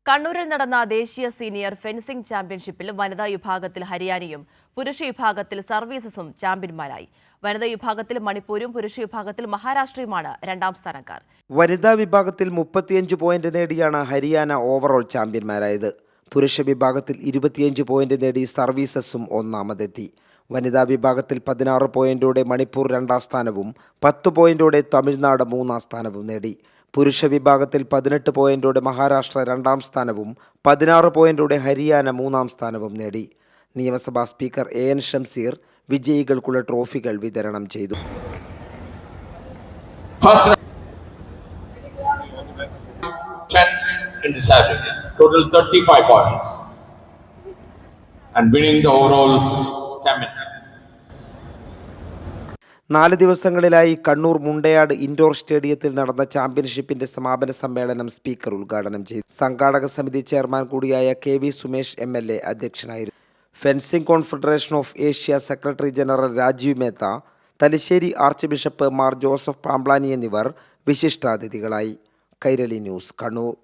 കണ്ണൂരിൽ നടന്ന ദേശീയ സീനിയർ ഫെൻസിംഗ് ചാമ്പ്യൻഷിപ്പിൽ വനിതാ വിഭാഗത്തിൽ ഹരിയാനയും പുരുഷ വിഭാഗത്തിൽ സർവീസസും ചാമ്പ്യന്മാരായി. വനിതാ വിഭാഗത്തിൽ മണിപ്പൂരും പുരുഷ വിഭാഗത്തിൽ മഹാരാഷ്ട്രയുമാണ് രണ്ടാം സ്ഥാനക്കാർ. വനിതാ വിഭാഗത്തിൽ 35 പോയിന്റ് നേടിയാണ് ഹരിയാന ഓവറോൾ ചാമ്പ്യന്മാരായത്. പുരുഷ വിഭാഗത്തിൽ 25 പോയിന്റ് നേടി സർവീസസും ഒന്നാമതെത്തി. വനിതാ വിഭാഗത്തിൽ 16 പോയിന്റോടെ മണിപ്പൂർ രണ്ടാം സ്ഥാനവും 10 പോയിന്റോടെ തമിഴ്നാട് മൂന്നാം സ്ഥാനവും നേടി. പുരുഷ വിഭാഗത്തിൽ 18 പോയിന്റോടെ മഹാരാഷ്ട്ര രണ്ടാം സ്ഥാനവും 16 പോയിന്റോടെ ഹരിയാന മൂന്നാം സ്ഥാനവും നേടി. നിയമസഭാ സ്പീക്കർ AN ഷംസീർ വിജയികൾക്കുള്ള ട്രോഫികൾ വിതരണം ചെയ്തു. Total 35 points and winning the overall championship. 4 ദിവസങ്ങളിലായി കണ്ണൂർ മുണ്ടയാട് ഇൻഡോർ സ്റ്റേഡിയത്തിൽ നടന്ന ചാമ്പ്യൻഷിപ്പിന്റെ സമാപന സമ്മേളനം സ്പീക്കർ ഉദ്ഘാടനം ചെയ്തു. സംഘാടക സമിതി ചെയർമാൻ കൂടിയായ KV സുമേഷ് MLA അധ്യക്ഷനായിരുന്നു. Fencing confederation of Asia secretary general Rajeev Mehta, Thalassery archbishop Mar Joseph Pamplany എന്നിവർ വിശിഷ്ടാതിഥികളായി. കൈരളി ന്യൂസ്, കണ്ണൂർ.